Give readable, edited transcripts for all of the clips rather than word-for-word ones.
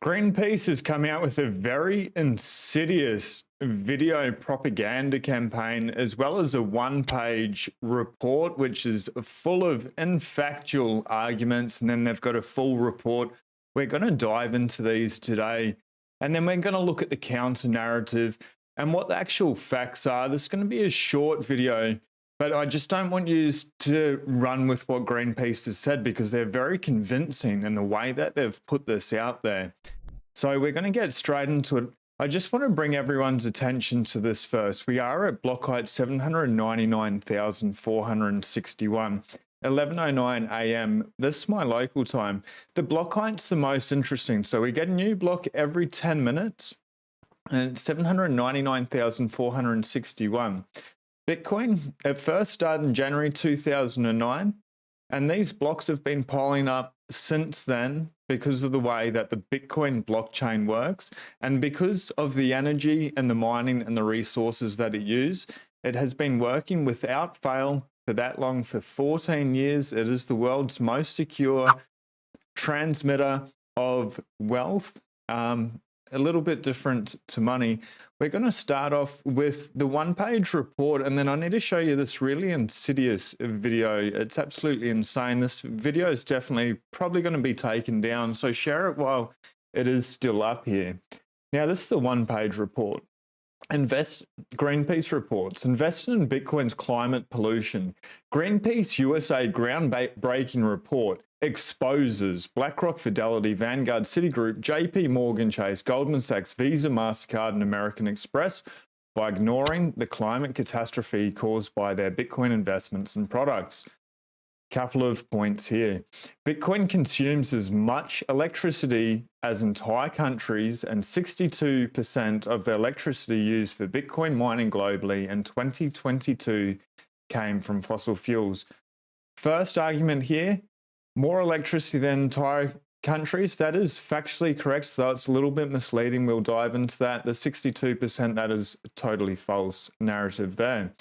Greenpeace has come out with a very insidious video propaganda campaign, as well as a one-page report which is full of infactual arguments, and then they've got a full report. We're going to dive into these today, and then we're going to look at the counter narrative and what the actual facts are. This is going to be a short video, but I just don't want you to run with what Greenpeace has said, because they're very convincing in the way that they've put this out there. So we're going to get straight into it. I just want to bring everyone's attention to this first. We are at block height 799,461, 11:09 a.m. This is my local time. The block height's the most interesting. So we get a new block every 10 minutes, and it's 799,461. Bitcoin at first started in January 2009, and these blocks have been piling up since then because of the way that the Bitcoin blockchain works, and because of the energy and the mining and the resources that it uses. It has been working without fail for that long, for 14 years. It is the world's most secure transmitter of wealth. A little bit different to money. We're going to start off with the one-page report, and then I need to show you this really insidious video. It's absolutely insane. This video is definitely probably going to be taken down, so share it while it is still up here. Now, this is the one-page report. Greenpeace reports, invested in Bitcoin's climate pollution. Greenpeace USA groundbreaking report exposes BlackRock, Fidelity, Vanguard, Citigroup, JP Morgan Chase, Goldman Sachs, Visa, MasterCard, and American Express by ignoring the climate catastrophe caused by their Bitcoin investments and products. Couple of points here. Bitcoin consumes as much electricity as entire countries, and 62% of the electricity used for Bitcoin mining globally in 2022 came from fossil fuels. First argument here, more electricity than entire countries. That is factually correct, though it's a little bit misleading. We'll dive into that. The 62%, that is a totally false narrative there.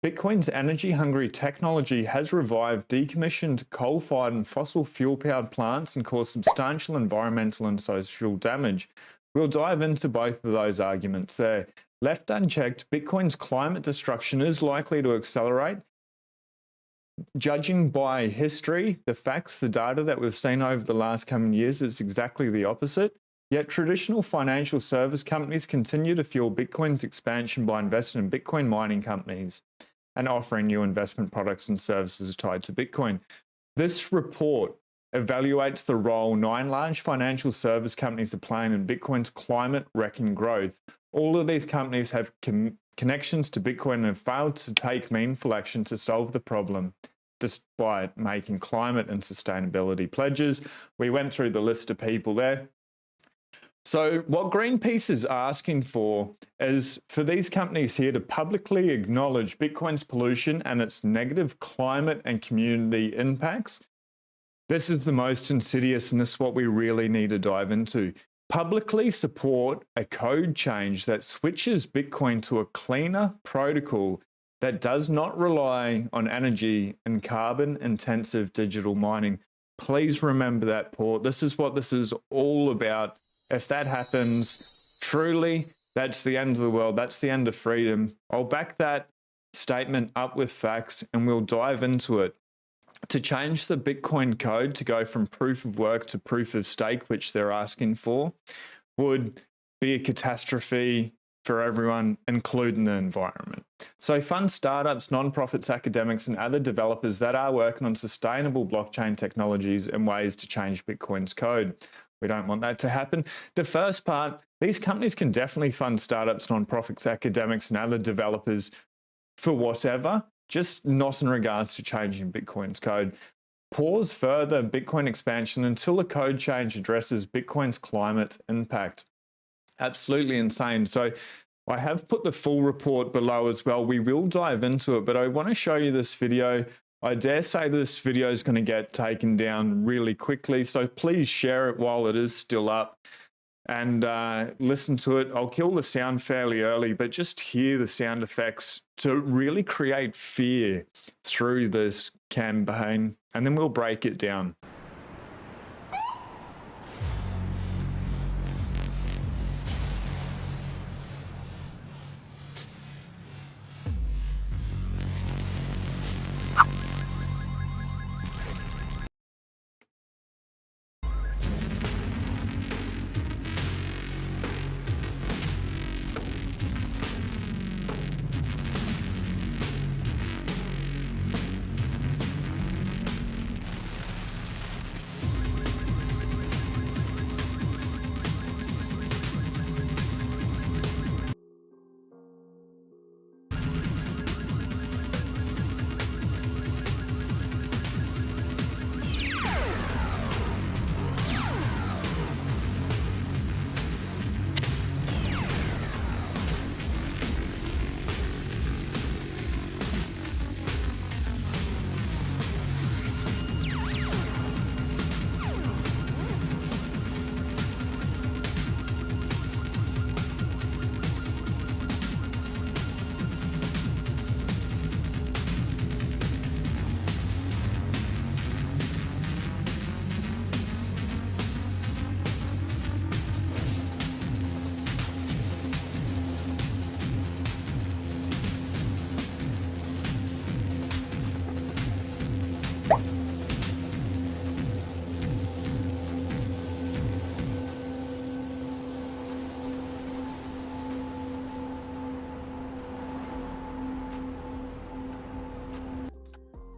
Bitcoin's energy-hungry technology has revived decommissioned coal-fired and fossil fuel-powered plants and caused substantial environmental and social damage. We'll dive into both of those arguments there. Left unchecked, Bitcoin's climate destruction is likely to accelerate. Judging by history, the facts, the data that we've seen over the last coming years, it's exactly the opposite. Yet traditional financial service companies continue to fuel Bitcoin's expansion by investing in Bitcoin mining companies and offering new investment products and services tied to Bitcoin. This report evaluates the role 9 large financial service companies are playing in Bitcoin's climate-wrecking growth. All of these companies have connections to Bitcoin and have failed to take meaningful action to solve the problem, despite making climate and sustainability pledges. We went through the list of people there. So what Greenpeace is asking for is for these companies here to publicly acknowledge Bitcoin's pollution and its negative climate and community impacts. This is the most insidious, and this is what we really need to dive into. Publicly support a code change that switches Bitcoin to a cleaner protocol that does not rely on energy and carbon-intensive digital mining. Please remember that, Paul. This is what this is all about. If that happens, truly, that's the end of the world. That's the end of freedom. I'll back that statement up with facts, and we'll dive into it. To change the Bitcoin code to go from proof of work to proof of stake, which they're asking for, would be a catastrophe for everyone, including the environment. So fund startups, nonprofits, academics, and other developers that are working on sustainable blockchain technologies and ways to change Bitcoin's code. We don't want that to happen. The first part, these companies can definitely fund startups, nonprofits, academics, and other developers for whatever, just not in regards to changing Bitcoin's code. Pause further Bitcoin expansion until the code change addresses Bitcoin's climate impact. Absolutely insane. So I have put the full report below as well. We will dive into it, but I want to show you this video. I dare say this video is going to get taken down really quickly, so please share it while it is still up and listen to it. I'll kill the sound fairly early, but just hear the sound effects to really create fear through this campaign, and then we'll break it down.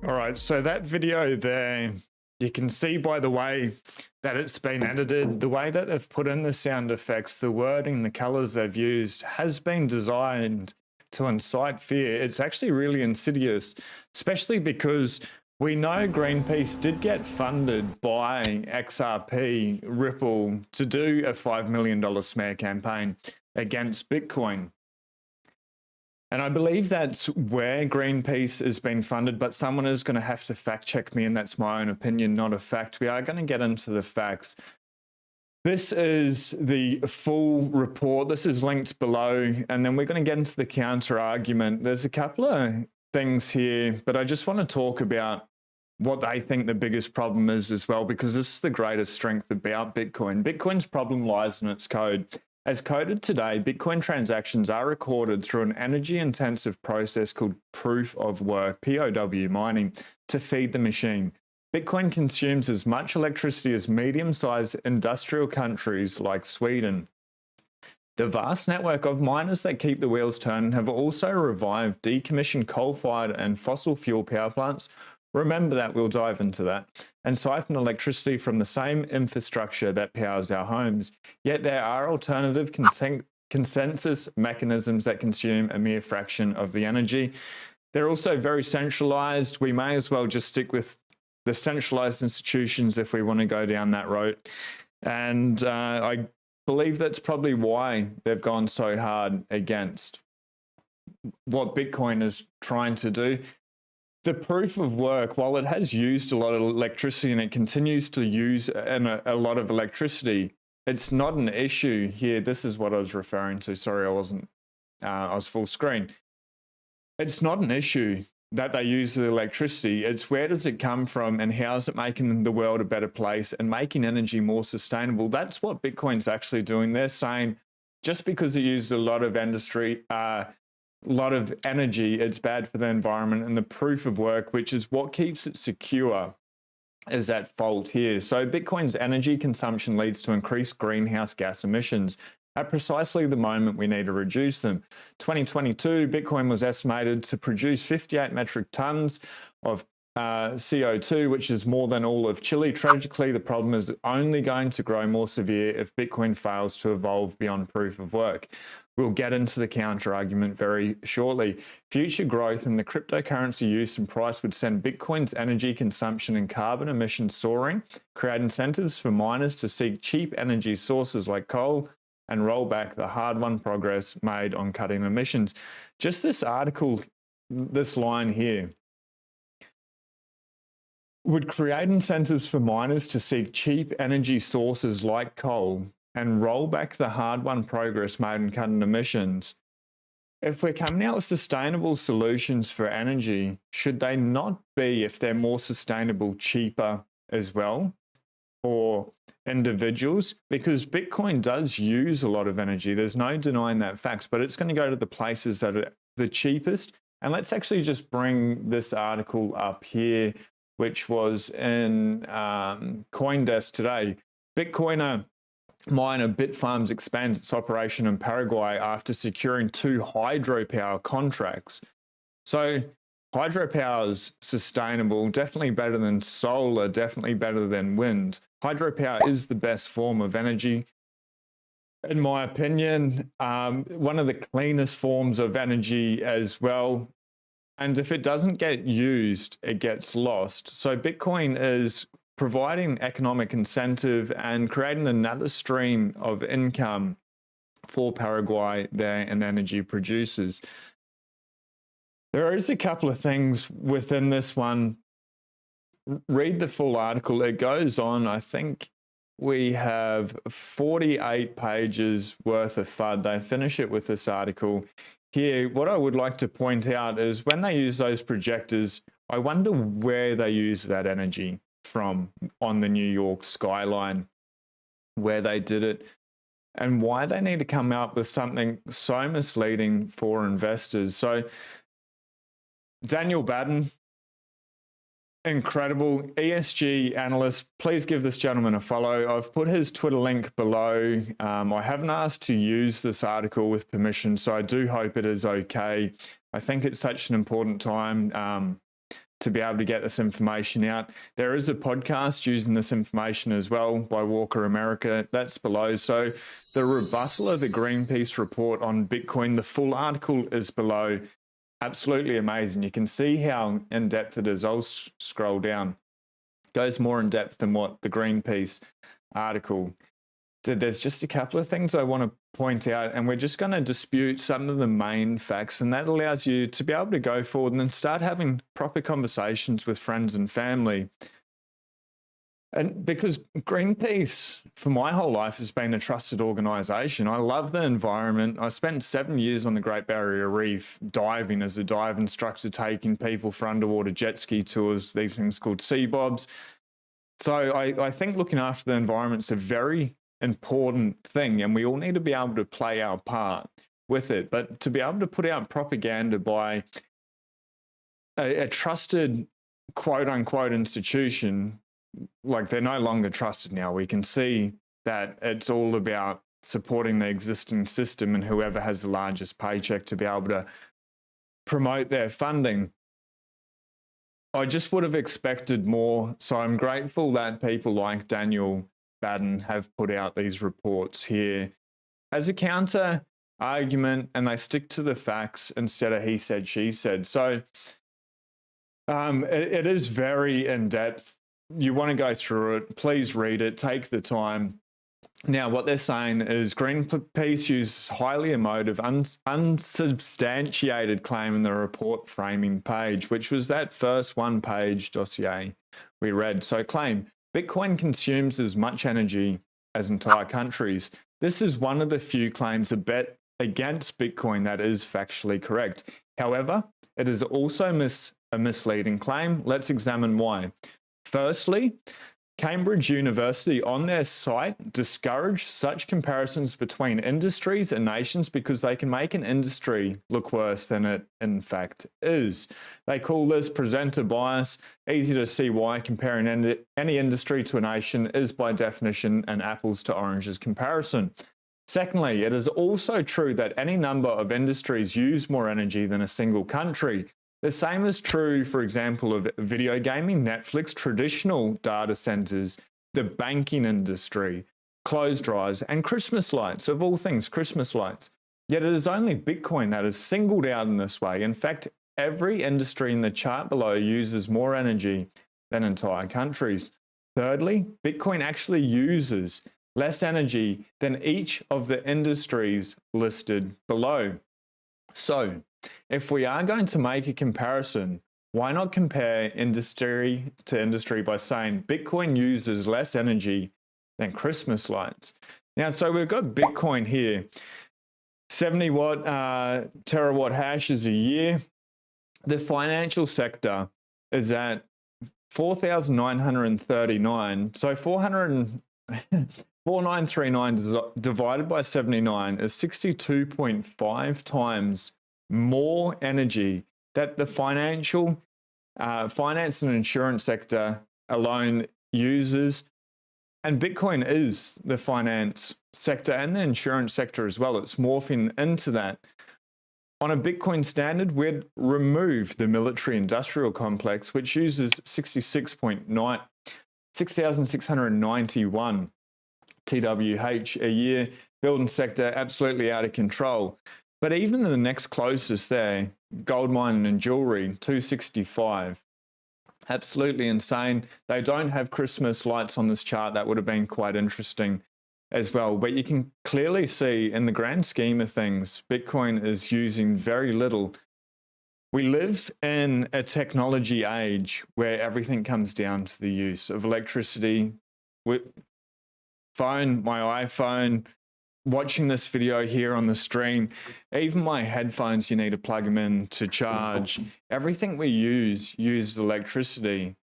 All right, so that video there, you can see by the way that it's been edited, the way that they've put in the sound effects, the wording, the colors they've used has been designed to incite fear. It's actually really insidious, especially because we know Greenpeace did get funded by XRP Ripple to do a $5 million smear campaign against Bitcoin. And I believe that's where Greenpeace has been funded, but someone is going to have to fact check me, and that's my own opinion, not a fact. We are going to get into the facts. This is the full report. This is linked below, and then we're going to get into the counter argument. There's a couple of things here, but I just want to talk about what they think the biggest problem is as well, because this is the greatest strength about Bitcoin. Bitcoin's problem lies in its code. As coded today, Bitcoin transactions are recorded through an energy-intensive process called proof of work, POW mining, to feed the machine. Bitcoin consumes as much electricity as medium-sized industrial countries like Sweden. The vast network of miners that keep the wheels turning have also revived decommissioned coal-fired and fossil fuel power plants. Remember that, we'll dive into that, and siphon electricity from the same infrastructure that powers our homes. Yet there are alternative consensus mechanisms that consume a mere fraction of the energy. They're also very centralized. We may as well just stick with the centralized institutions if we want to go down that road. And I believe that's probably why they've gone so hard against what Bitcoin is trying to do. The proof of work, while it has used a lot of electricity and it continues to use a lot of electricity, it's not an issue here. This is what I was referring to. Sorry, I was full screen. It's not an issue that they use the electricity. It's where does it come from and how is it making the world a better place and making energy more sustainable? That's what Bitcoin's actually doing. They're saying just because it uses a lot of energy, it's bad for the environment, and the proof of work, which is what keeps it secure, is at fault here. So Bitcoin's energy consumption leads to increased greenhouse gas emissions at precisely the moment we need to reduce them. 2022, Bitcoin was estimated to produce 58 metric tons of CO2, which is more than all of Chile. Tragically, the problem is only going to grow more severe if Bitcoin fails to evolve beyond proof of work. We'll get into the counter argument very shortly. Future growth in the cryptocurrency use and price would send Bitcoin's energy consumption and carbon emissions soaring, create incentives for miners to seek cheap energy sources like coal, and roll back the hard-won progress made on cutting emissions. Just this article, this line here, would create incentives for miners to seek cheap energy sources like coal and roll back the hard-won progress made in cutting emissions. If we're coming out with sustainable solutions for energy, should they not be, if they're more sustainable, cheaper as well for individuals? Because Bitcoin does use a lot of energy. There's no denying that fact, but it's going to go to the places that are the cheapest. And let's actually just bring this article up here, which was in CoinDesk today. Bitcoiner miner Bitfarms expands its operation in Paraguay after securing 2 hydropower contracts. So hydropower is sustainable, definitely better than solar, definitely better than wind. Hydropower is the best form of energy, in my opinion, one of the cleanest forms of energy as well. And if it doesn't get used, it gets lost. So Bitcoin is providing economic incentive and creating another stream of income for Paraguay there and energy producers. There is a couple of things within this one. Read the full article. It goes on. I think we have 48 pages worth of FUD. They finish it with this article. Here, what I would like to point out is when they use those projectors, I wonder where they use that energy from on the New York skyline, where they did it, and why they need to come up with something so misleading for investors. So Daniel Batten, incredible ESG analyst. Please give this gentleman a follow. I've put his Twitter link below. I haven't asked to use this article with permission, so I do hope it is okay. I think it's such an important time to be able to get this information out. There is a podcast using this information as well by Walker America. That's below. So the rebuttal of the Greenpeace report on Bitcoin, the full article is below. Absolutely amazing. You can see how in-depth it is. I'll scroll down. Goes more in depth than what the Greenpeace article did. There's just a couple of things I want to point out, and we're just going to dispute some of the main facts, and that allows you to be able to go forward and then start having proper conversations with friends and family. And because Greenpeace, for my whole life, has been a trusted organization. I love the environment. I spent 7 years on the Great Barrier Reef diving as a dive instructor, taking people for underwater jet ski tours, these things called sea bobs. So I think looking after the environment is a very important thing, and we all need to be able to play our part with it. But to be able to put out propaganda by a trusted quote unquote institution, like they're no longer trusted now. We can see that it's all about supporting the existing system and whoever has the largest paycheck to be able to promote their funding. I just would have expected more. So I'm grateful that people like Daniel Batten have put out these reports here as a counter argument, and they stick to the facts instead of he said, she said. So it is very in-depth. You want to go through it, please read it, take the time. Now, what they're saying is Greenpeace uses highly emotive, unsubstantiated claim in the report framing page, which was that first one-page dossier we read. So claim, Bitcoin consumes as much energy as entire countries. This is one of the few claims a bet against Bitcoin that is factually correct. However, it is also a misleading claim. Let's examine why. Firstly, Cambridge University on their site discouraged such comparisons between industries and nations because they can make an industry look worse than it in fact is. They call this presenter bias. Easy to see why comparing any industry to a nation is by definition an apples to oranges comparison. Secondly, it is also true that any number of industries use more energy than a single country. The same is true, for example, of video gaming, Netflix, traditional data centers, the banking industry, clothes dryers, and Christmas lights, of all things, Christmas lights. Yet it is only Bitcoin that is singled out in this way. In fact, every industry in the chart below uses more energy than entire countries. Thirdly, Bitcoin actually uses less energy than each of the industries listed below. So, if we are going to make a comparison, why not compare industry to industry by saying Bitcoin uses less energy than Christmas lights? Now, so we've got Bitcoin here, 70 watt terawatt hashes a year. The financial sector is at 4,939. So 4939 divided by 79 is 62.5 times more energy that the finance and insurance sector alone uses. And Bitcoin is the finance sector and the insurance sector as well. It's morphing into that. On a Bitcoin standard, we'd remove the military industrial complex, which uses 6,691 TWH a year. Building sector, absolutely out of control. But even the next closest there, gold mining and jewelry, 265. Absolutely insane. They don't have Christmas lights on this chart. That would have been quite interesting as well. But you can clearly see in the grand scheme of things, Bitcoin is using very little. We live in a technology age where everything comes down to the use of electricity. My iPhone, watching this video here on the stream, even my headphones, you need to plug them in to charge. Everything we use electricity.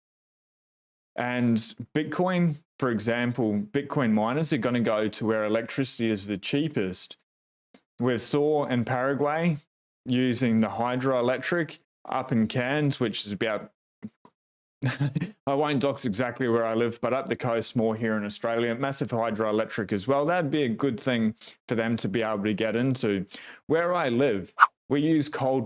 And Bitcoin, for example, Bitcoin miners are going to go to where electricity is the cheapest. We saw in Paraguay using the hydroelectric up in Cairns, which is about I won't dox exactly where I live, but up the coast more here in Australia, massive hydroelectric as well. That'd be a good thing for them to be able to get into. Where I live, we use coal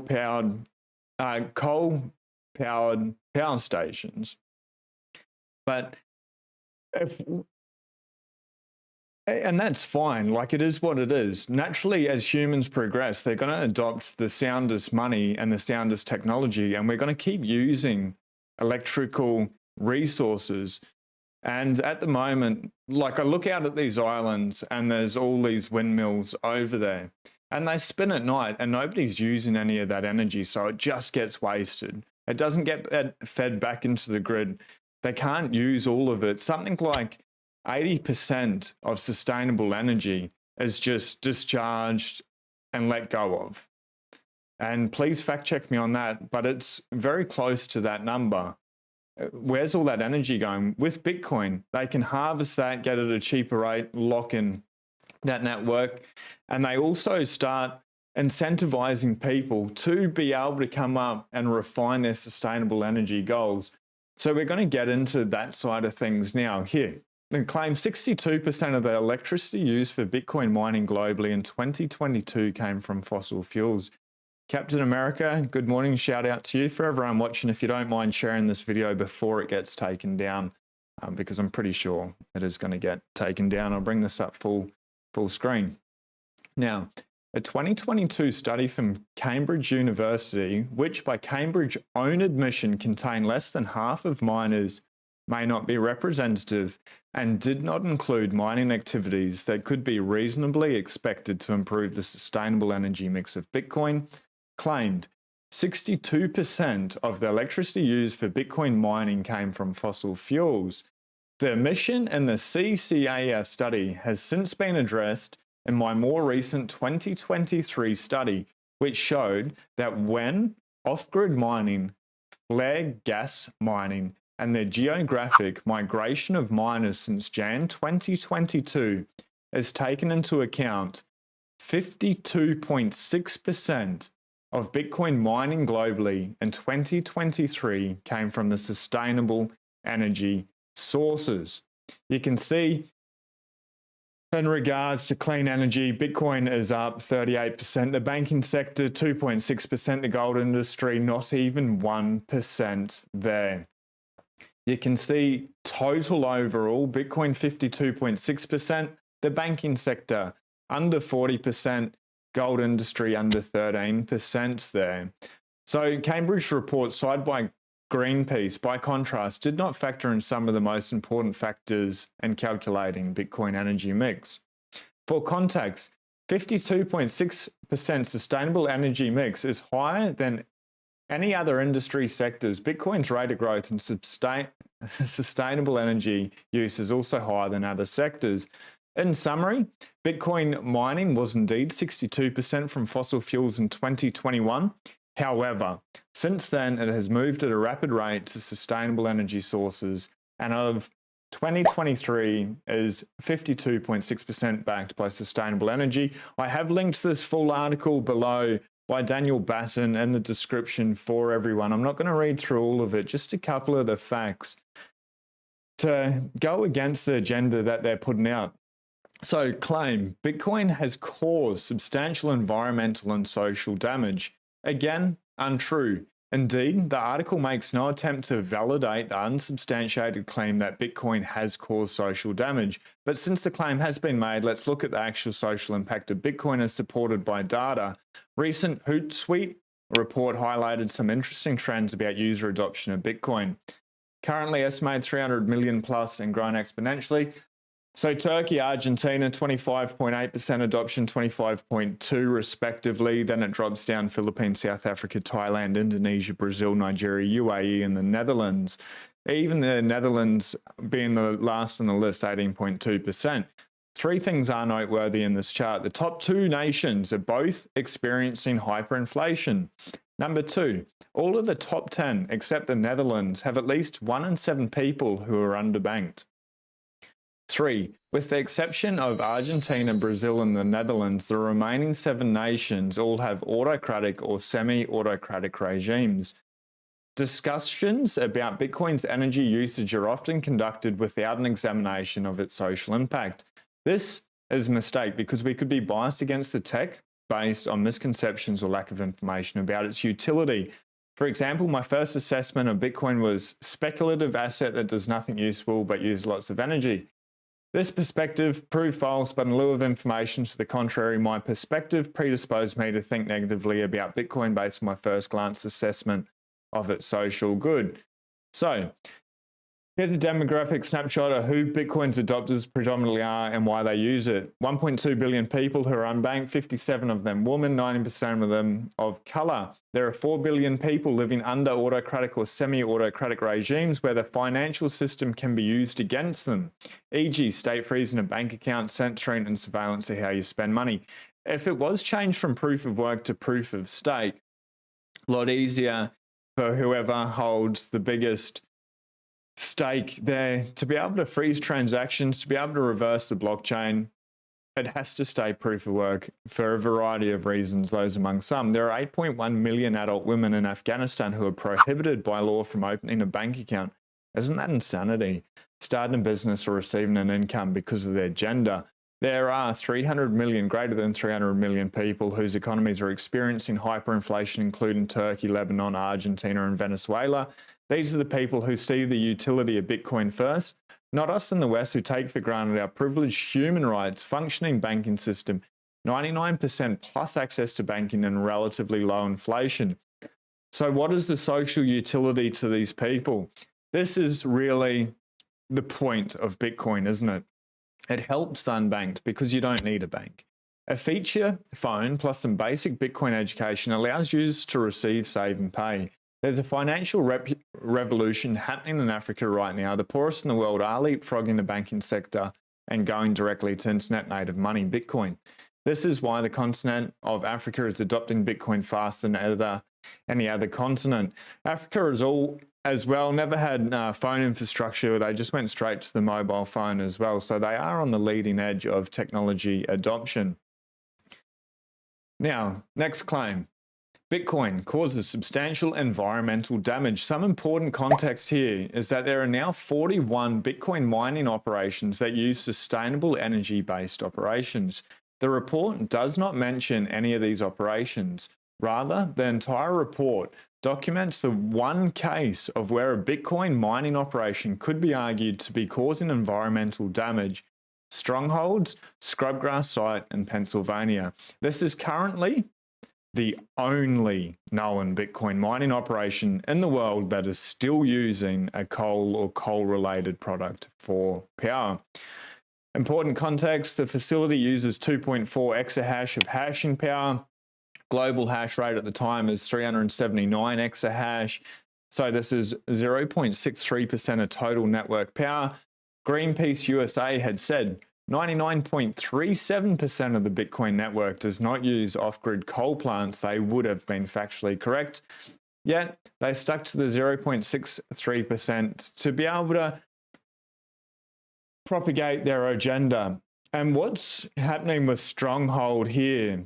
powered power stations. But and that's fine, like it is what it is. Naturally, as humans progress, they're going to adopt the soundest money and the soundest technology, and we're going to keep using electrical resources. And at the moment, like I look out at these islands and there's all these windmills over there, and they spin at night and nobody's using any of that energy, so it just gets wasted. It doesn't get fed back into the grid. They can't use all of it. Something like 80% of sustainable energy is just discharged and let go of. And please fact check me on that, but it's very close to that number. Where's all that energy going? With Bitcoin, they can harvest that, get it at a cheaper rate, lock in that network, and they also start incentivizing people to be able to come up and refine their sustainable energy goals. So we're going to get into that side of things now. Here, they claim 62% of the electricity used for Bitcoin mining globally in 2022 came from fossil fuels. Captain America, good morning. Shout out to you. For everyone watching, if you don't mind sharing this video before it gets taken down, because I'm pretty sure it is going to get taken down. I'll bring this up full screen. Now, a 2022 study from Cambridge University, which by Cambridge own admission contained less than half of miners, may not be representative and did not include mining activities that could be reasonably expected to improve the sustainable energy mix of Bitcoin, claimed 62% of the electricity used for Bitcoin mining came from fossil fuels. The omission in the CCAF study has since been addressed in my more recent 2023 study, which showed that when off-grid mining, flare gas mining, and the geographic migration of miners since Jan 2022 is taken into account, 52.6% of Bitcoin mining globally in 2023 came from the sustainable energy sources. You can see in regards to clean energy, Bitcoin is up 38%, the banking sector 2.6%, the gold industry not even 1% there. You can see total overall, Bitcoin 52.6%, the banking sector under 40%, gold industry under 13% there. So Cambridge reports, cited by Greenpeace, by contrast, did not factor in some of the most important factors in calculating Bitcoin energy mix. For context, 52.6% sustainable energy mix is higher than any other industry sectors. Bitcoin's rate of growth in sustainable energy use is also higher than other sectors. In summary, Bitcoin mining was indeed 62% from fossil fuels in 2021. However, since then, it has moved at a rapid rate to sustainable energy sources, and of 2023 is 52.6% backed by sustainable energy. I have linked this full article below by Daniel Batten in the description for everyone. I'm not going to read through all of it, just a couple of the facts to go against the agenda that they're putting out. So, claim Bitcoin has caused substantial environmental and social damage. Again, untrue. Indeed, the article makes no attempt to validate the unsubstantiated claim that Bitcoin has caused social damage. But since the claim has been made, let's look at the actual social impact of Bitcoin as supported by data. Recent Hootsuite report highlighted some interesting trends about user adoption of Bitcoin. Currently estimated 300 million plus and growing exponentially. So Turkey, Argentina, 25.8% adoption, 25.2% respectively. Then it drops down Philippines, South Africa, Thailand, Indonesia, Brazil, Nigeria, UAE, and the Netherlands. Even the Netherlands being the last on the list, 18.2%. Three things are noteworthy in this chart. The top two nations are both experiencing hyperinflation. Number two, all of the top 10, except the Netherlands, have at least 1 in 7 people who are underbanked. 3. With the exception of Argentina, Brazil, and the Netherlands, the remaining 7 nations all have autocratic or semi-autocratic regimes. Discussions about Bitcoin's energy usage are often conducted without an examination of its social impact. This is a mistake because we could be biased against the tech based on misconceptions or lack of information about its utility. For example, my first assessment of Bitcoin was speculative asset that does nothing useful but uses lots of energy. This perspective proved false, but in lieu of information to the contrary, my perspective predisposed me to think negatively about Bitcoin based on my first glance assessment of its social good. So, here's a demographic snapshot of who Bitcoin's adopters predominantly are and why they use it. 1.2 billion people who are unbanked, 57 of them women, 90% of them of color. There are 4 billion people living under autocratic or semi-autocratic regimes where the financial system can be used against them, e.g. state freezing a bank account, censoring and surveillance of how you spend money. If it was changed from proof of work to proof of stake, a lot easier for whoever holds the biggest stake there to be able to freeze transactions, to be able to reverse the blockchain. It has to stay proof of work for a variety of reasons, those among some. There are 8.1 million adult women in Afghanistan who are prohibited by law from opening a bank account. Isn't that insanity? Starting a business or receiving an income because of their gender. There are 300 million, greater than 300 million people whose economies are experiencing hyperinflation, including Turkey, Lebanon, Argentina, and Venezuela. These are the people who see the utility of Bitcoin first, not us in the West who take for granted our privileged human rights, functioning banking system, 99% plus access to banking and relatively low inflation. So what is the social utility to these people? This is really the point of Bitcoin, isn't it? It helps the unbanked because you don't need a bank. A feature phone plus some basic Bitcoin education allows users to receive, save, and pay. There's a financial revolution happening in Africa right now. The poorest in the world are leapfrogging the banking sector and going directly to internet native money, Bitcoin. This is why the continent of Africa is adopting Bitcoin faster than any other continent. Africa is all as well, never had phone infrastructure. They just went straight to the mobile phone as well. So they are on the leading edge of technology adoption. Now, next claim. Bitcoin causes substantial environmental damage. Some important context here is that there are now 41 Bitcoin mining operations that use sustainable energy-based operations. The report does not mention any of these operations. Rather, the entire report documents the one case of where a Bitcoin mining operation could be argued to be causing environmental damage. Strongholds, Scrubgrass site in Pennsylvania. This is currently the only known Bitcoin mining operation in the world that is still using a coal or coal-related product for power. Important context, the facility uses 2.4 exahash of hashing power. Global hash rate at the time is 379 exahash. So this is 0.63% of total network power. Greenpeace USA had said 99.37% of the Bitcoin network does not use off-grid coal plants. They would have been factually correct. Yet they stuck to the 0.63% to be able to propagate their agenda. And what's happening with Stronghold here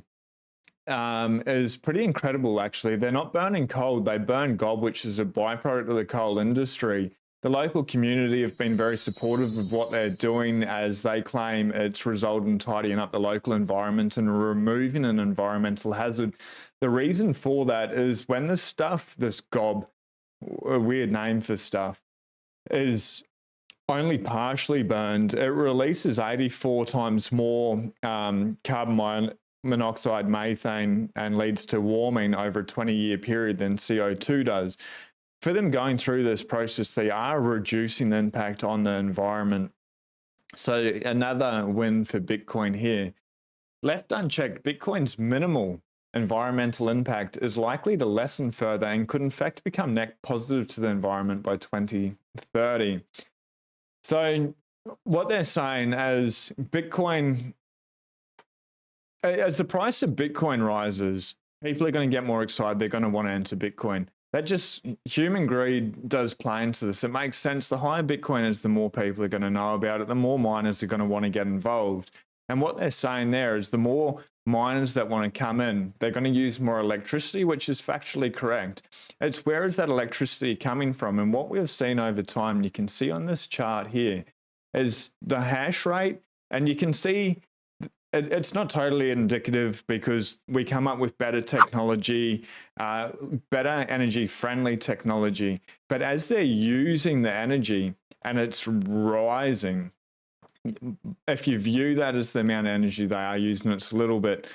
is pretty incredible, actually. They're not burning coal, they burn gold, which is a byproduct of the coal industry. The local community have been very supportive of what they're doing, as they claim it's resulted in tidying up the local environment and removing an environmental hazard. The reason for that is when this stuff, this gob, a weird name for stuff, is only partially burned, it releases 84 times more carbon monoxide, methane, and leads to warming over a 20-year period than CO2 does. For them going through this process, they are reducing the impact on the environment. So another win for Bitcoin here. Left unchecked, Bitcoin's minimal environmental impact is likely to lessen further and could in fact become net positive to the environment by 2030. So what they're saying as Bitcoin, as the price of Bitcoin rises, people are going to get more excited. They're going to want to enter Bitcoin. That just, human greed does play into this. It makes sense. The higher Bitcoin is, the more people are going to know about it, the more miners are going to want to get involved. And what they're saying there is the more miners that want to come in, they're going to use more electricity, which is factually correct. It's where is that electricity coming from? And what we've seen over time, you can see on this chart here, is the hash rate, and you can see it's not totally indicative because we come up with better technology, better energy-friendly technology. But as they're using the energy and it's rising, if you view that as the amount of energy they are using, it's a little bit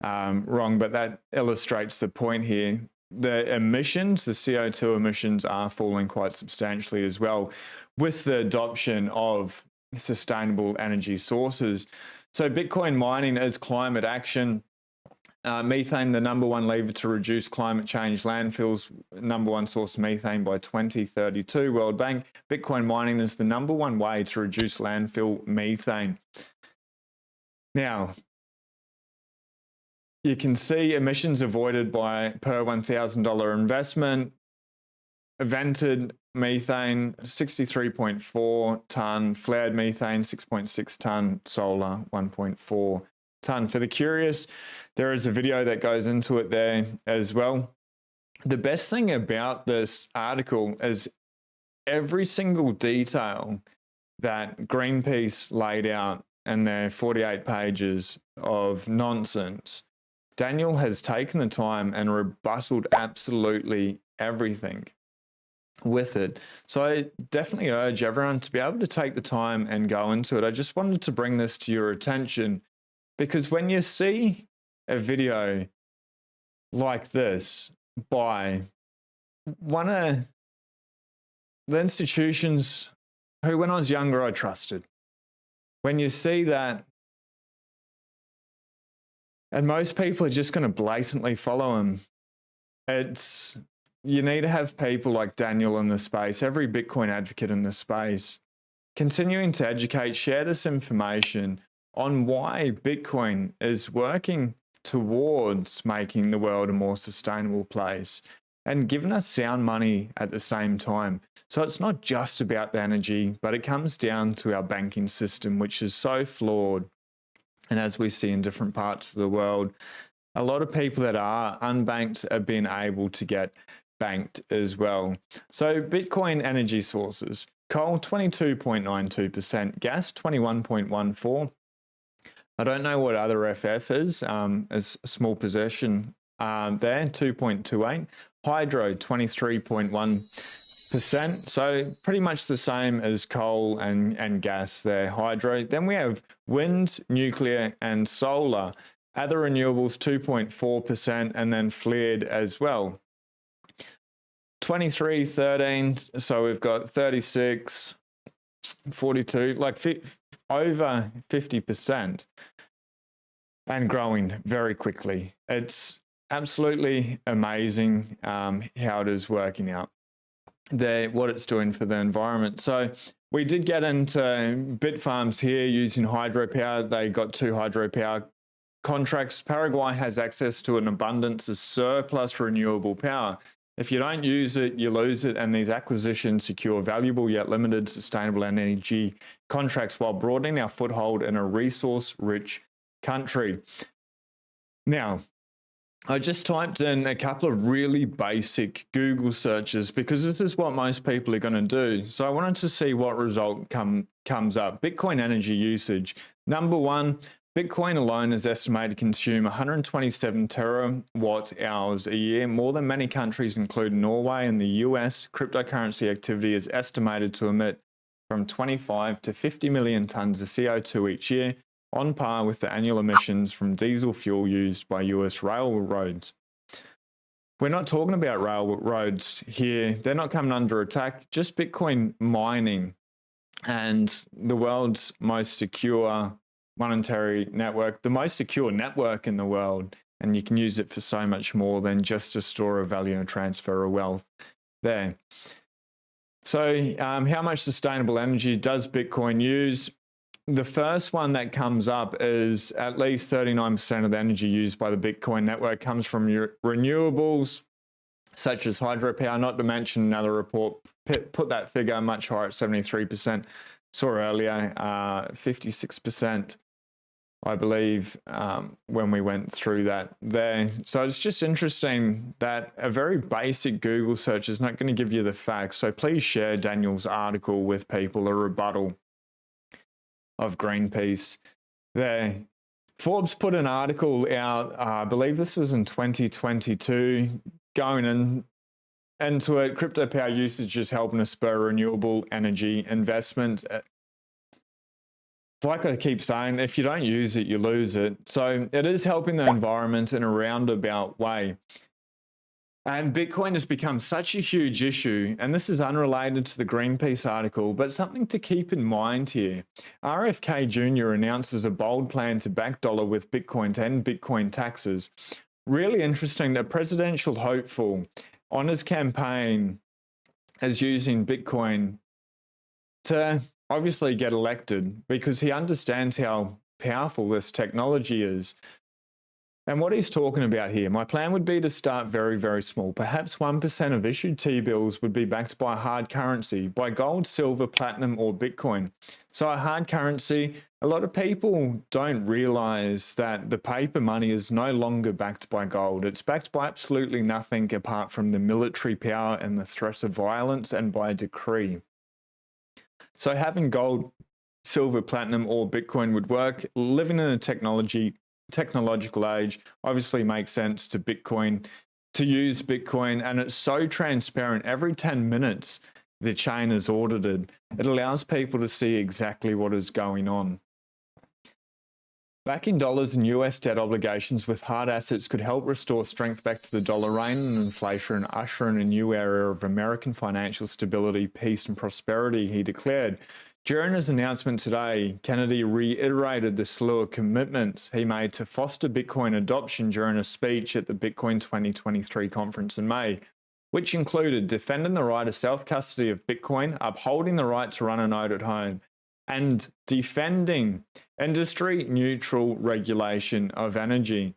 wrong, but that illustrates the point here. The emissions, the CO2 emissions, are falling quite substantially as well with the adoption of sustainable energy sources. So Bitcoin mining is climate action. Methane, the number one lever to reduce climate change. Landfills, number one source of methane by 2032. World Bank, Bitcoin mining is the number one way to reduce landfill methane. Now, you can see emissions avoided by per $1,000 investment. Vented methane, 63.4 ton. Flared methane, 6.6 ton. Solar, 1.4 ton. For the curious, there is a video that goes into it there as well. The best thing about this article is every single detail that Greenpeace laid out in their 48 pages of nonsense. Daniel has taken the time and rebutted absolutely everything with it. So I definitely urge everyone to be able to take the time and go into it. I just wanted to bring this to your attention because when you see a video like this by one of the institutions who, when I was younger, I trusted, when you see that, and most people are just going to blatantly follow him, you need to have people like Daniel in the space, every Bitcoin advocate in the space, continuing to educate, share this information on why Bitcoin is working towards making the world a more sustainable place and giving us sound money at the same time. So it's not just about the energy, but it comes down to our banking system, which is so flawed. And as we see in different parts of the world, a lot of people that are unbanked have been able to get banked as well. So Bitcoin energy sources, coal 22.92%, gas 21.14%. I don't know what other FF is as a small position there, 2.28%. Hydro 23.1%. So pretty much the same as coal and gas there, hydro. Then we have wind, nuclear, and solar. Other renewables 2.4%, and then flared as well. 23, 13, so we've got 36, 42, like over 50%, and growing very quickly. It's absolutely amazing how it is working out there, what it's doing for the environment. So we did get into Bitfarms here using hydropower. They got 2 hydropower contracts. Paraguay has access to an abundance of surplus renewable power. If you don't use it, you lose it, and these acquisitions secure valuable yet limited sustainable energy contracts while broadening our foothold in a resource-rich country. Now, I just typed in a couple of really basic Google searches because this is what most people are going to do. So I wanted to see what result comes up. Bitcoin energy usage. Number one, Bitcoin alone is estimated to consume 127 terawatt hours a year, more than many countries including Norway and the US. Cryptocurrency activity is estimated to emit from 25 to 50 million tons of CO2 each year, on par with the annual emissions from diesel fuel used by US railroads. We're not talking about railroads here. They're not coming under attack, just Bitcoin mining and the world's most secure monetary network, the most secure network in the world, and you can use it for so much more than just to store a value and transfer of wealth there. So how much sustainable energy does Bitcoin use? The first one that comes up is at least 39% of the energy used by the Bitcoin network comes from renewables, such as hydropower, not to mention another report put that figure much higher at 73%. Saw earlier 56%, I believe, when we went through that there. So it's just interesting that a very basic Google search is not going to give you the facts. So please share Daniel's article with people, a rebuttal of Greenpeace there. Forbes put an article out, I believe this was in 2022, going into it. Crypto power usage is helping to spur renewable energy investment. Like I keep saying, if you don't use it, you lose it. So it is helping the environment in a roundabout way. And Bitcoin has become such a huge issue, and this is unrelated to the Greenpeace article, but something to keep in mind here. RFK Jr. announces a bold plan to back dollar with Bitcoin to end Bitcoin taxes. Really interesting that presidential hopeful on his campaign is using Bitcoin to obviously get elected because he understands how powerful this technology is. And what he's talking about here, my plan would be to start very, very small. Perhaps 1% of issued T-bills would be backed by hard currency, by gold, silver, platinum, or Bitcoin. So a hard currency, a lot of people don't realize that the paper money is no longer backed by gold. It's backed by absolutely nothing apart from the military power and the threat of violence and by decree. So having gold, silver, platinum, or Bitcoin would work. Living in a technological age obviously makes sense to Bitcoin, to use Bitcoin, and it's so transparent. Every 10 minutes the chain is audited. It allows people to see exactly what is going on. Backing dollars and US debt obligations with hard assets could help restore strength back to the dollar, rein in inflation, and usher in a new era of American financial stability, peace, and prosperity, he declared. During his announcement today, Kennedy reiterated the slew of commitments he made to foster Bitcoin adoption during a speech at the Bitcoin 2023 conference in May, which included defending the right of self-custody of Bitcoin, upholding the right to run a node at home, and defending industry-neutral regulation of energy.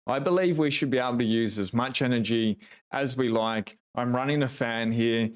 I believe we should be able to use as much energy as we like. I'm running a fan here.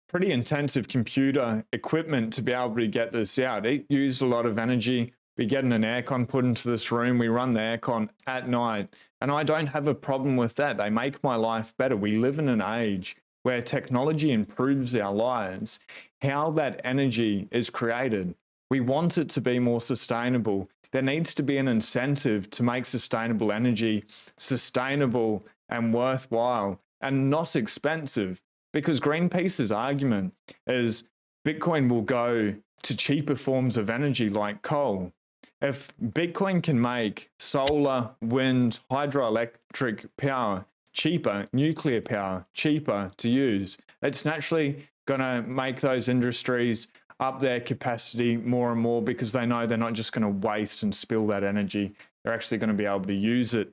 Pretty intensive computer equipment to be able to get this out. It used a lot of energy. We're getting an aircon put into this room. We run the aircon at night. And I don't have a problem with that. They make my life better. We live in an age where technology improves our lives. How that energy is created, we want it to be more sustainable. There needs to be an incentive to make sustainable energy sustainable and worthwhile and not expensive. Because Greenpeace's argument is Bitcoin will go to cheaper forms of energy like coal. If Bitcoin can make solar, wind, hydroelectric power cheaper, nuclear power cheaper to use, it's naturally going to make those industries up their capacity more and more because they know they're not just going to waste and spill that energy. They're actually going to be able to use it.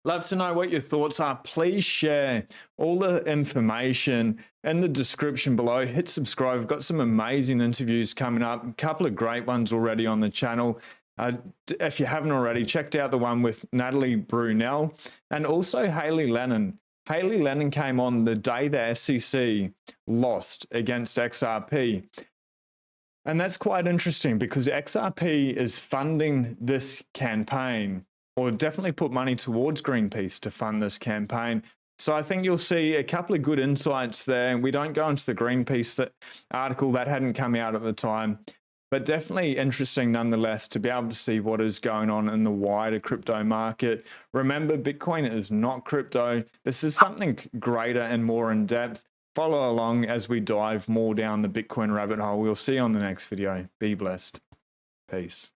Love to know what your thoughts are. Please share all the information in the description below. Hit subscribe. We've got some amazing interviews coming up, a couple of great ones already on the channel. If you haven't already, checked out the one with Natalie Brunel and also Haley Lennon. Haley Lennon came on the day the SEC lost against XRP. And that's quite interesting because XRP is funding this campaign, or definitely put money towards Greenpeace to fund this campaign. So I think you'll see a couple of good insights there. We don't go into the Greenpeace article, that hadn't come out at the time, but definitely interesting nonetheless to be able to see what is going on in the wider crypto market. Remember, Bitcoin is not crypto. This is something greater and more in depth. Follow along as we dive more down the Bitcoin rabbit hole. We'll see you on the next video. Be blessed. Peace.